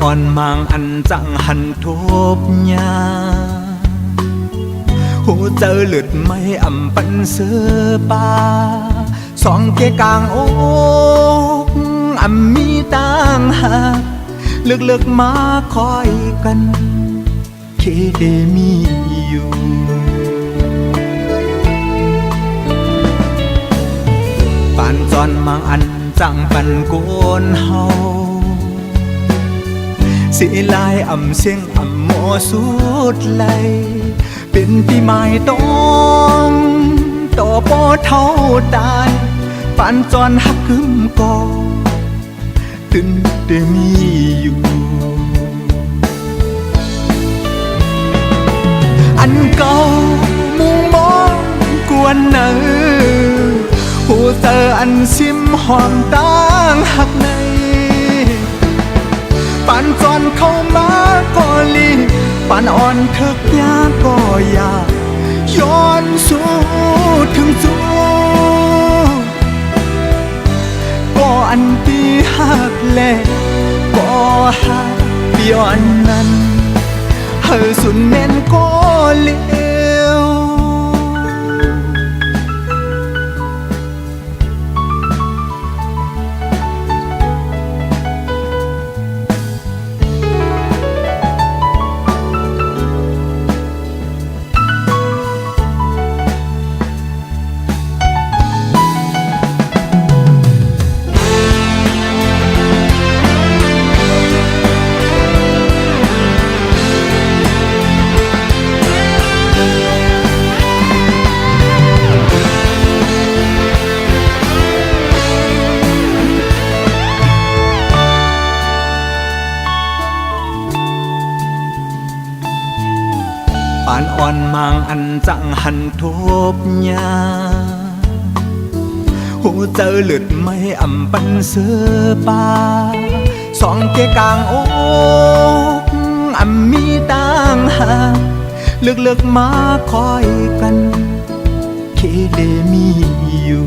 อ่อนมางอันจังหันทุบยาหูเจอหลุดไม่อ่ำปันเสือป่าสองเกกลางอกอ่ำมีต่างหากเลือกมาคอยกันเคเดมีอยู่ปานจอนมางอันจังปันโกนเฮาสิลายอ่ำเสียงอ่ำโมสุดไหลเป็นปีใหม่ต้องต่อปอเท่าตายปานจอนหักกึมกอตึนเดมีอยู่อันเก่ามุงมองกวนเนอหูเตออันซิมห้องต่างหักในปานจอนเข้ามาก็ลีปานอ่อนเถิกยาก็อยากย้อนสู่ถึงจูก็อันที่หักแลก็หักย้อนนั้นเฮอสุดแม่นก็เลวปานอ่อนมางอันจังหันทุบยาหูเจอหลุดไม่อ่ำปันเสือป่าสองเกกลางอกอ่ำมีต่างหากเลือกมาคอยกันเคเดมีอยู่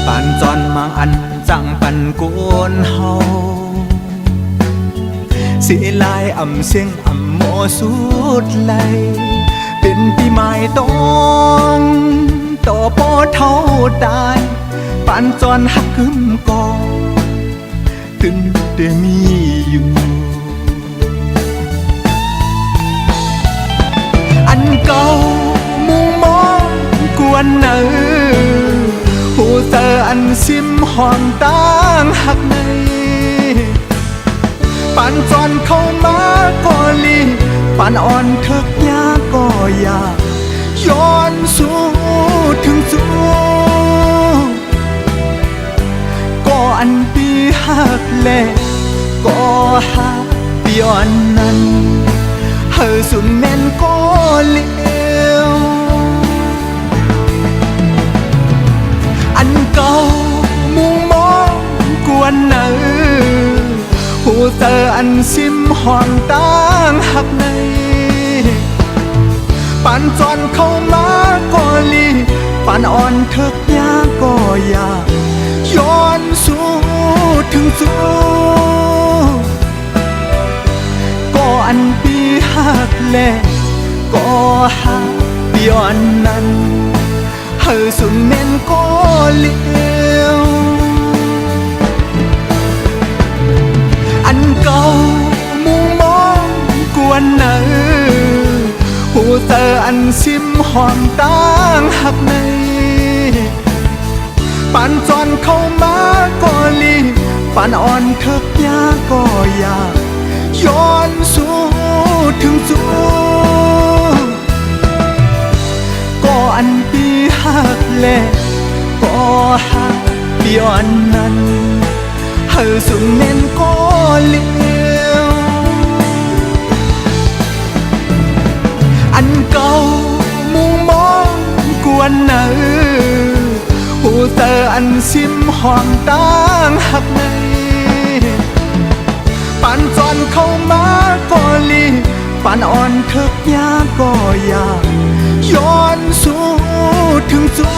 ปานจอนมางอันจังปันโกนเฮาสิลายอ่ำเสียงอ่ำโมสุดไหลเป็นปีใหม่ต้องต่อปอเท่าตายปานจอนหักกึมกอตึนเดมีอยู่อันเก่ามุงมองกวนเนอหูเตออันซิมห้องต่างหักในปานจอนเข้ามาก็ลีปานอ่อนเถิกยาก็อยากย้อนสู่ถึงจูก็อันปีหักแลก็หักย้อนนั้นเฮอสุดแม่นก็เลวอันเก่ามุงมองกวนเนอหูเตออันซิมห้องต่างหักในปานจอนเข้ามาก็ลีปานอ่อนเถิกยาก็อยากย้อนสู่ถึงจูก็อันปีหักแลก็หักย้อนนั้นเฮอสุดแม่นก็เลวอันเก่ามุงมองกวนเนอหูเตออันซิมห้องต่างหักในปานจอนเข้ามาก็ลีปานอ่อนเถิกยาก็อยากย้อนสู่ถึงจูก็อันปีหักแลก็หักย้อนนั้นเฮอสุดแม่นก็เลวอันเก่ามุงมองกวนเนอหูเตออันซิมห้องต่างหักในปานจอนเข้ามาก็ลีปานอ่อนเถิกยาก็อยากย้อนสู่ถึงจู